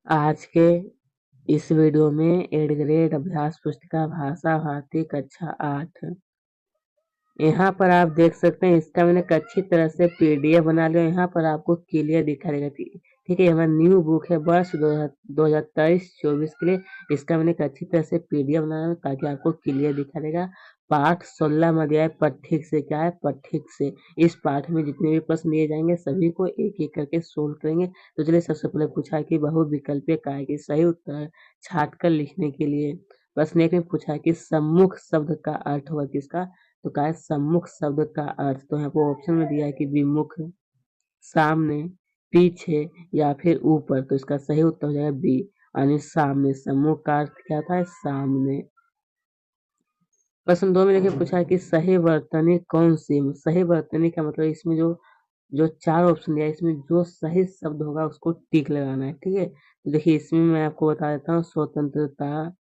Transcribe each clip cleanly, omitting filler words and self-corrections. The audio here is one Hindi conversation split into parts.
आज के इस वीडियो में 8th ग्रेड अभ्यास पुस्तिका भाषा भारती कक्षा 8 यहाँ पर आप देख सकते हैं। इसका मैंने एक अच्छी तरह से पीडीएफ बना लिया। यहाँ पर आपको क्लियर दिखा देगा। ठीक है, हमारा न्यू बुक है वर्ष 2023-24 के लिए। इसका मैंने एक अच्छी तरह से पीडीएफ बनाया है ताकि आपको क्लियर दिखा देगा। पाठ 16 में दिया है पठिक से। क्या है? पठिक से। इस पाठ में जितने भी प्रश्न दिए जाएंगे सभी को एक एक करके सोल्व करेंगे। तो चलिए, सबसे पहले पूछा है कि बहुविकल्पीय काय की सही उत्तर छाट कर लिखने के लिए। प्रश्न 1 में पूछा है कि सम्मुख शब्द का अर्थ हुआ किसका? तो क्या है सम्मुख शब्द का अर्थ? तो यहाँ पर ऑप्शन में दिया है कि विमुख, सामने, पीछे या फिर ऊपर। तो इसका सही उत्तर हो जाएगा बी, यानी सामने। सम्मुख का अर्थ क्या था? सामने। प्रश्न 2 में देखिए पूछा है कि सही वर्तनी कौन सी? सही वर्तनी का मतलब इसमें जो जो 4 ऑप्शन दिया है इसमें जो सही शब्द होगा उसको टिक लगाना है। ठीक है, तो देखिए इसमें मैं आपको बता देता हूँ। स्वतंत्रता,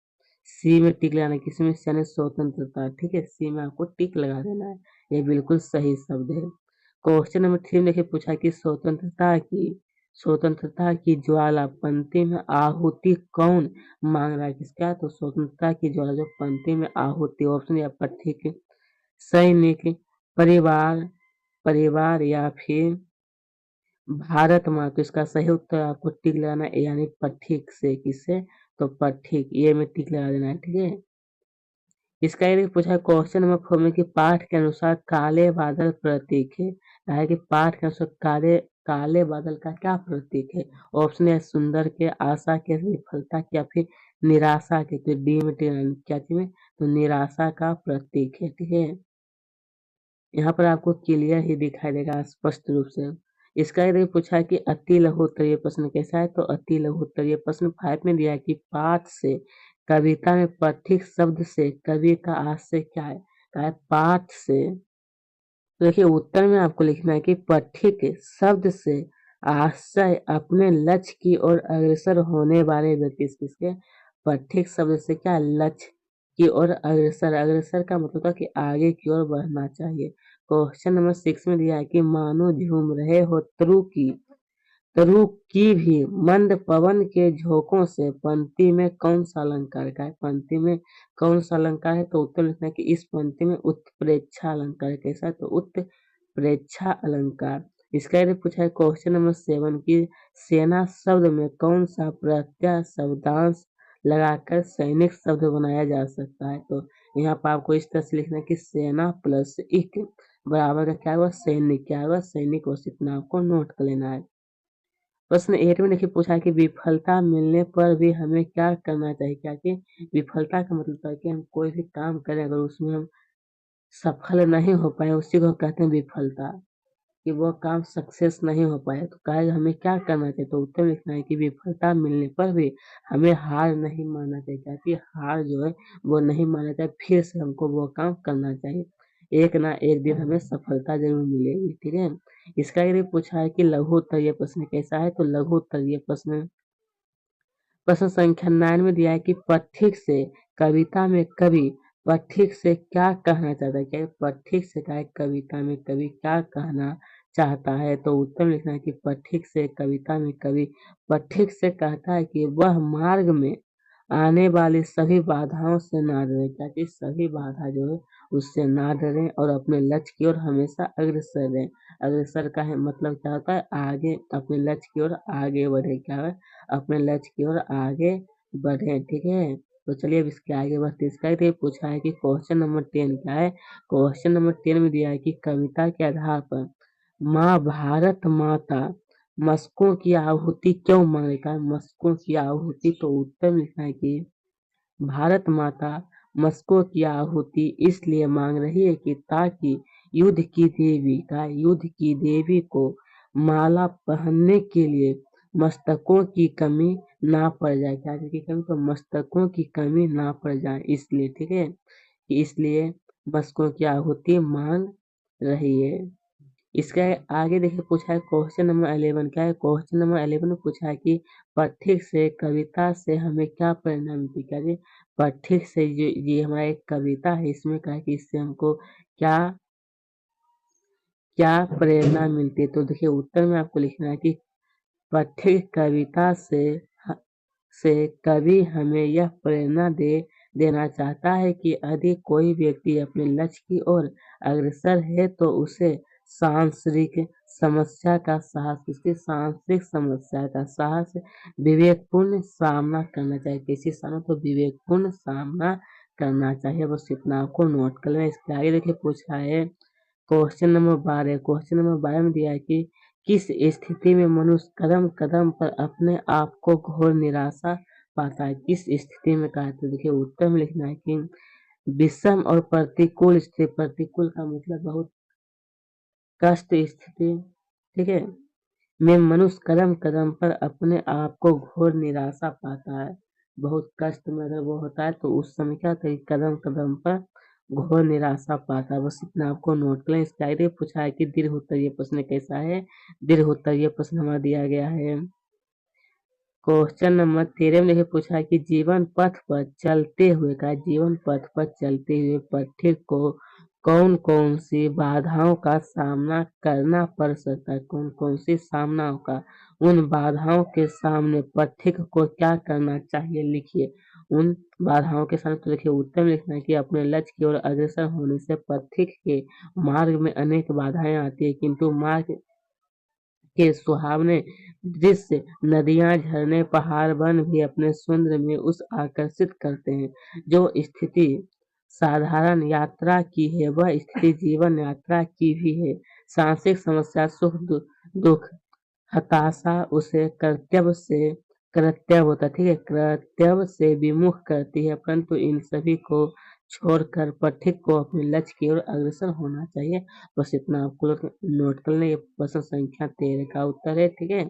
सी में टिक लगाना है। किसमें? यानी स्वतंत्रता। ठीक है, सी में आपको टिक लगा देना है। ये बिल्कुल सही शब्द है। क्वेश्चन नंबर 3 में देखिए पूछा कि स्वतंत्रता की ज्वाला पंक्ति में आहुति कौन मांग रहा है? किसका? तो स्वतंत्रता की ज्वाला जो पंक्ति में आहुति। ऑप्शन या पथिक, सैनिक, परिवार परिवार या फिर भारत माँ। तो इसका सही उत्तर आपको टिक लगाना है, यानी पथिक से। किससे? तो पथिक, ये में टिक लगा देना है। ठीक है, इसका ये पूछा है क्वेश्चन नंबर 4 में कि पाठ के अनुसार काले बादल प्रतीक है कि पाठ के अनुसार काले बादल का क्या प्रतीक है? ऑप्शन है सुंदर के, आशा के, विफलता के या फिर निराशा के। तो डी में क्या चीज में? तो निराशा का प्रतीक है। ठीक है, यहाँ पर आपको क्लियर ही दिखाई देगा स्पष्ट रूप से। इसका यदि पूछा है कि अति लघु उत्तरीय प्रश्न कैसा है? तो अति लघु उत्तरीय प्रश्न 5 में दिया है कि पाठ से कविता में पथिक शब्द से कवि का आशय क्या है? क्या है? पाठ से। तो देखिए उत्तर में आपको लिखना है कि पथिक शब्द से आशय अपने लक्ष्य की ओर अग्रसर होने वाले व्यक्ति। किसके? पथिक शब्द से क्या? लक्ष्य की ओर अग्रसर। अग्रसर का मतलब था कि आगे की ओर बढ़ना चाहिए। क्वेश्चन नंबर 6 में दिया है कि मानो झूम रहे हो तरु की भी मंद पवन के झोंकों से। पंक्ति में कौन सा अलंकार का है? पंक्ति में कौन सा अलंकार है? तो उत्तर लिखना है कि इस पंक्ति में उत्प्रेक्षा अलंकार कैसा है? तो उत्प्रेक्षा अलंकार। इसका यदि पूछा है क्वेश्चन नंबर 7 की सेना शब्द में कौन सा प्रत्यय शब्दांश लगाकर सैनिक शब्द बनाया जा सकता है? तो यहाँ पर आपको इस तरह से लिखना है कि सेना प्लस इक बराबर का क्या हुआ? सैनिक। क्या हुआ? सैनिक। बस इतना आपको नोट कर लेना है। प्रश्न 8 में देखिए पूछा है कि विफलता मिलने पर भी हमें क्या करना चाहिए? क्या कि विफलता का मतलब है कि हम कोई भी काम करें अगर उसमें हम सफल नहीं हो पाए, उसी को कहते हैं विफलता। कि वो काम सक्सेस नहीं हो पाए तो कहा हमें क्या करना चाहिए? तो उत्तर लिखना है कि विफलता मिलने पर भी हमें हार नहीं मानना चाहिए। क्या कि हार जो है वो नहीं मानना चाहिए, फिर से हमको वो काम करना चाहिए। एक ना एक दिन हमें सफलता जरूर मिलेगी। ठीक है, इसका यदि पूछा है कि लघु उत्तरीय प्रश्न कैसा है? तो लघु उत्तरीय प्रश्न संख्या 9 में दिया है कि पथिक से कविता में कवि पथिक से क्या कहना चाहता है? क्या पथिक से क्या है? कविता में कवि क्या कहना चाहता है? तो उत्तर में लिखना है कि पथिक से कविता में कवि पथिक से कहता है कि वह मार्ग में आने वाली सभी बाधाओं से ना डरे। क्या कि सभी बाधा जो है उससे ना डरे और अपने लक्ष्य की ओर हमेशा अग्रसर रहे। अग्रसर का है मतलब क्या होता है? आगे, अपने लक्ष्य की ओर आगे बढ़े। क्या है? अपने लक्ष्य की ओर आगे बढ़े। ठीक है, तो चलिए अब इसके आगे बढ़ते। इसका ये पूछा है कि क्वेश्चन नंबर 10 क्या है? क्वेश्चन नंबर 10 में दिया है कि कविता के आधार पर माँ भारत माता मस्कों की आहुति क्यों मांग रही है? मस्कों की आहुति। तो उत्तर में लिखना है कि भारत माता मस्कों की आहुति इसलिए मांग रही है कि ताकि युद्ध की देवी को माला पहनने के लिए मस्तकों की कमी ना पड़ जाए। क्या की कमी? तो मस्तकों की कमी ना पड़ जाए इसलिए। ठीक है, कि इसलिए मस्कों की आहुति मांग रही है। इसके आगे देखिए पूछा है क्वेश्चन नंबर 11 क्या है? क्वेश्चन नंबर 11 में पूछा है कि पथिक से कविता से हमें क्या प्रेरणा मिलती है? क्या जी पथिक से ये हमारा एक कविता है, इसमें क्या है कि इससे हमको क्या क्या प्रेरणा मिलती है? तो देखिए उत्तर में आपको लिखना है कि पथिक कविता से से कवि हमें यह प्रेरणा देना चाहता है कि यदि कोई व्यक्ति अपने लक्ष्य की ओर अग्रसर है तो उसे सांसारिक समस्या का साहस विवेकपूर्ण सामना करना चाहिए। किसी समय तो विवेकपूर्ण सामना करना चाहिए। बस इतना आपको नोट कर लेना। इसके आगे देखिए पूछा है क्वेश्चन नंबर 12। क्वेश्चन नंबर 12 में दिया है कि किस स्थिति में मनुष्य कदम कदम पर अपने आप को घोर निराशा पाता है। किस स्थिति में कहा है तो देखिए उत्तर में लिखना है कि विषम और प्रतिकूल स्थिति। प्रतिकूल का मतलब बहुत कष्ट स्थिति, ठीक है, में मनुष्य कदम कदम पर अपने आप को घोर निराशा पाता है। बहुत कष्ट में अगर वो होता है तो उस समय क्या होता है, कदम कदम पर घोर निराशा पाता है। बस इतना आपको नोट कर लें। इसका आगे पूछा है कि दीर्घ उत्तरीय प्रश्न कैसा है। दीर्घ उत्तरीय प्रश्न हमारा दिया गया है। क्वेश्चन नंबर 13 में देखिए पूछा है कि जीवन पथ पर चलते हुए पथिक को कौन कौन सी बाधाओं का सामना करना पड़ सकता है। कौन कौन सी सामनाओं का, उन बाधाओं के सामने पथिक को क्या करना चाहिए लिखिए। उन बाधाओं के सामने तो देखिए उत्तर में लिखना है कि अपने लक्ष्य की ओर अग्रसर होने से पथिक के मार्ग में अनेक बाधाएं आती है, किंतु मार्ग के सुहावने दृश्य, नदियां, झरने, पहाड़, वन भी अपने सौंदर्य में उस आकर्षित करते हैं। जो स्थिति साधारण यात्रा की है वह स्थिति जीवन यात्रा की भी है। सांसारिक समस्या, सुख दुख, हताशा उसे कर्तव्य होता है, ठीक है, कर्तव्य से विमुख करती है, परंतु इन सभी को छोड़कर पथिक को अपने लक्ष्य की ओर अग्रसर होना चाहिए। बस इतना आपको नोट कर लें। ये प्रश्न संख्या 13 का उत्तर है, ठीक है।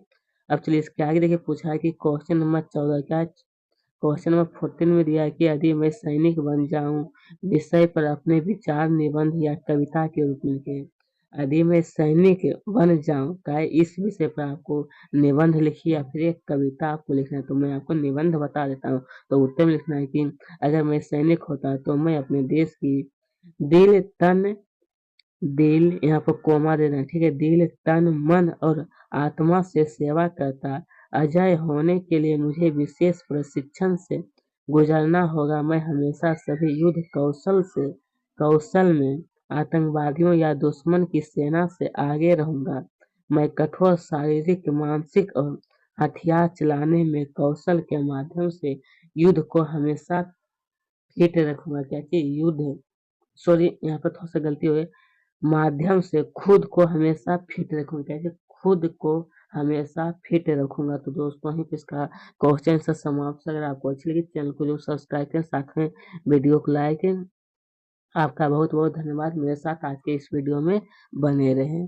अब चलिए इसके आगे देखिए पूछा है कि क्वेश्चन नंबर 14 क्या है? क्वेश्चन नंबर 14 में दिया है कि यदि मैं सैनिक बन जाऊं विषय पर अपने विचार निबंध या कविता के रूप में लिखें। यदि मैं सैनिक बन जाऊं का इस विषय पर आपको निबंध लिखिए या फिर एक कविता आपको लिखना है। तो मैं आपको निबंध बता देता हूँ। तो उत्तर में लिखना है कि अगर मैं सैनिक होता तो मैं अपने देश की दिल तन दिल, यहाँ पर कोमा देना है, ठीक है, दिल तन मन और आत्मा से सेवा करता। अजय होने के लिए मुझे विशेष प्रशिक्षण से गुजरना होगा। मैं हमेशा सभी युद्ध कौशल में आतंकवादियों या दुश्मन की सेना से आगे रहूंगा। मैं कठोर शारीरिक, मानसिक और हथियार चलाने में कौशल के माध्यम से युद्ध को हमेशा फिट रखूंगा। क्या चीज युद्ध, सॉरी यहाँ पर थोड़ा सा गलती हो गई, माध्यम से खुद को हमेशा फिट रखूंगा। कैसे खुद को हमेशा फिट रखूंगा। तो दोस्तों ही इसका क्वेश्चन से समाप्त। अगर आपको अच्छी लगी चैनल को जो सब्सक्राइब करें, साथ में वीडियो को लाइक करें। आपका बहुत बहुत धन्यवाद। मेरे साथ आज के इस वीडियो में बने रहें।